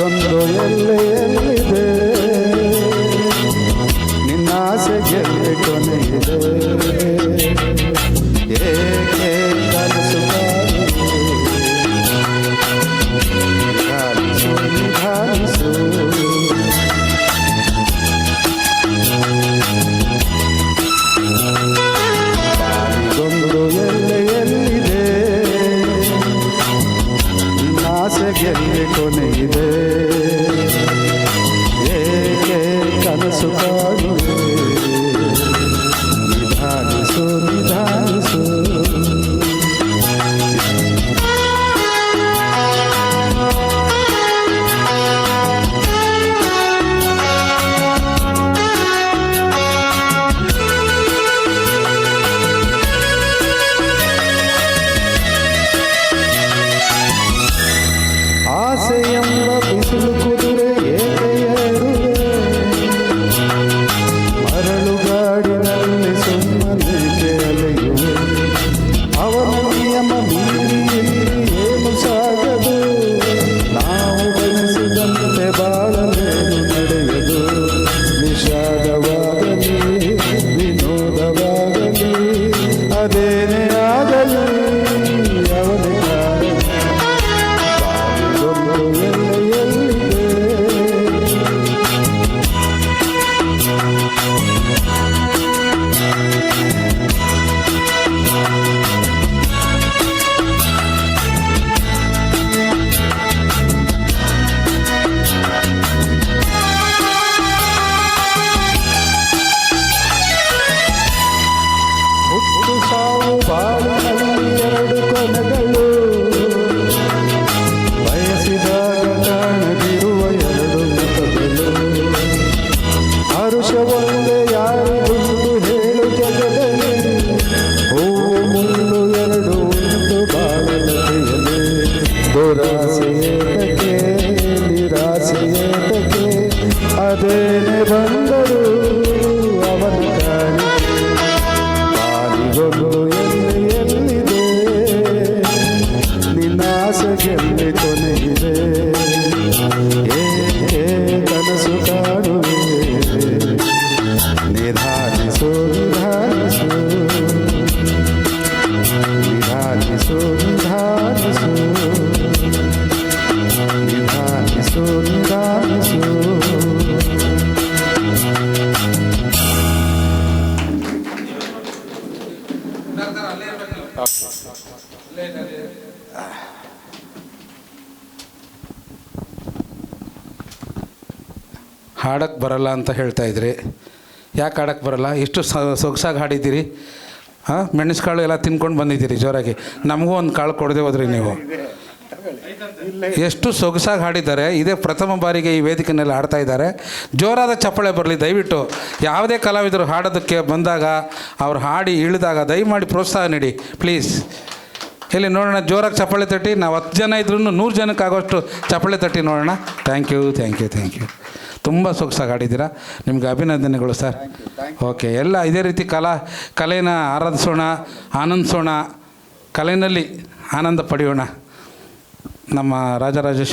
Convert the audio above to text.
ಬಾಳಿಗೊಂದು ಎಲ್ಲೆಯಲ್ಲಿದೆ, ನಿನ್ನಾಸೆಗೆಲ್ಲಿ ಕೊನೆಯಿದೆ, ಏಕೆ ಕನಸು ನಿಧಾನಿಸು ನಿಧಾನಿಸು. ಬಾಳಿಗೊಂದು ಎಲ್ಲೆಯಲ್ಲಿದೆ, ನಿನ್ನಾಸೆಗೆಲ್ಲಿ ಕೊನೆಯಿದೆ, ಏಕೆ ಕನಸು ಕಾಣುವೆ, ನಿಧಾನಿಸು ನಿಧಾನಿಸು. ಆಸೆಯೆಂಬ ಬಿಸಿಲು ಕುದುರೆ ಏಕೆ ಏರುವೆ, ಮರಳುಗಾಡಿನಲ್ಲಿ ಸುಮ್ಮನೇಕೆ ಅಲೆಯುವೆ, ಅವನ ನಿಯಮ ಮೀರಿ ಏನು ಸಾಗದು, ನಾವು ಬಯಸಿದಂತೆ ಬಾಳಲೇನು ನಡೆಯದು, ವಿಷಾದವಾಗಲಿ ವಿನೋದವಾಗಲಿ ಅದೇನೇ ಆಗಲಿ ಅವನೇ ಕಾರಣ. ಹುಟ್ಟು ಸಾವು ಬಾಳಿನಲ್ಲಿ ಎರಡು ಕೊನೆಗಳು, ಬಯಸಿದಾಗ ಕಾಣದಿರುವ ಎರಡು ಮುಖಗಳು, ಹರುಷ ಒಂದೇ ಯಾರಿಗುಂಟು ಹೇಳು ಜಗದಲ್ಲಿ, ಹೂವು ಮುಳ್ಳು ಎರಡು ಉಂಟು ಬಾಳಲತೆಯಲ್ಲಿ, ದುರಾಸೆಯೇತಕ್ಕೆ ನಿರಾಸೆಯೇತಕ್ಕೆ ಅದೇನೆ ಬಂದರು ಅವನ ಕಾಣಿ. ಬಾಳಿಗೊಂದು ಎಲ್ಲಿದೆ, ನಿನ್ನಾಸೆಗೆಲ್ಲಿ ಕೊನೆಯಿದೆ, ಏಕೆ ಕನಸು ಕಾಣುವೆ, ನಿಧಾನಿಸು ನಿಧಾನಿಸು ನಿಧಾನಿಸು ನಿಧಾನಿಸು ನಿಧಾನಿಸು ನಿಧಾನಿಸು. ಹಾಡಕ್ಕೆ ಬರಲ್ಲ ಅಂತ ಹೇಳ್ತಾ ಇದ್ರಿ, ಯಾಕೆ ಹಾಡಕ್ಕೆ ಬರಲ್ಲ? ಇಷ್ಟು ಸೊಗಸಾಗಿ ಹಾಡಿದ್ದೀರಿ, ಹಾಂ, ಮೆಣಸುಕಾಳು ಎಲ್ಲ ತಿನ್ಕೊಂಡು ಬಂದಿದ್ದೀರಿ ಜೋರಾಗಿ, ನಮಗೂ ಒಂದು ಕಾಳು ಕೊಡದೆ ಹೋದ್ರಿ ನೀವು. ಎಷ್ಟು ಸೊಗಸಾಗಿ ಹಾಡಿದ್ದಾರೆ, ಇದೇ ಪ್ರಥಮ ಬಾರಿಗೆ ಈ ವೇದಿಕೆಯಲ್ಲಿ ಹಾಡ್ತಾ ಇದ್ದಾರೆ. ಜೋರಾದ ಚಪ್ಪಾಳೆ ಬರಲಿ ದಯವಿಟ್ಟು. ಯಾವುದೇ ಕಲಾವಿದರು ಹಾಡೋದಕ್ಕೆ ಬಂದಾಗ ಅವ್ರು ಹಾಡಿ ಇಳಿದಾಗ ದಯಮಾಡಿ ಪ್ರೋತ್ಸಾಹ ನೀಡಿ ಪ್ಲೀಸ್. ಇಲ್ಲಿ ನೋಡೋಣ, ಜೋರಾಗಿ ಚಪ್ಪಾಳೆ ತಟ್ಟಿ. ನಾವು 10 ಜನ ಇದ್ರೂ 100 ಜನಕ್ಕೆ ಆಗೋಷ್ಟು ಚಪ್ಪಾಳೆ ತಟ್ಟಿ ನೋಡೋಣ. Thank you thank you thank you. ತುಂಬ ಸೊಗಸಾಗಿ ಹಾಡಿದ್ದೀರಾ, ನಿಮಗೆ ಅಭಿನಂದನೆಗಳು ಸರ್. ಓಕೆ, ಎಲ್ಲ ಇದೇ ರೀತಿ ಕಲೆನ ಆರಾಧಿಸೋಣ, ಆನಂದಿಸೋಣ, ಕಲೆಯಲ್ಲಿ ಆನಂದ ಪಡೆಯೋಣ. ನಮ್ಮ ರಾಜರಾಜೇಶ್ವರಿ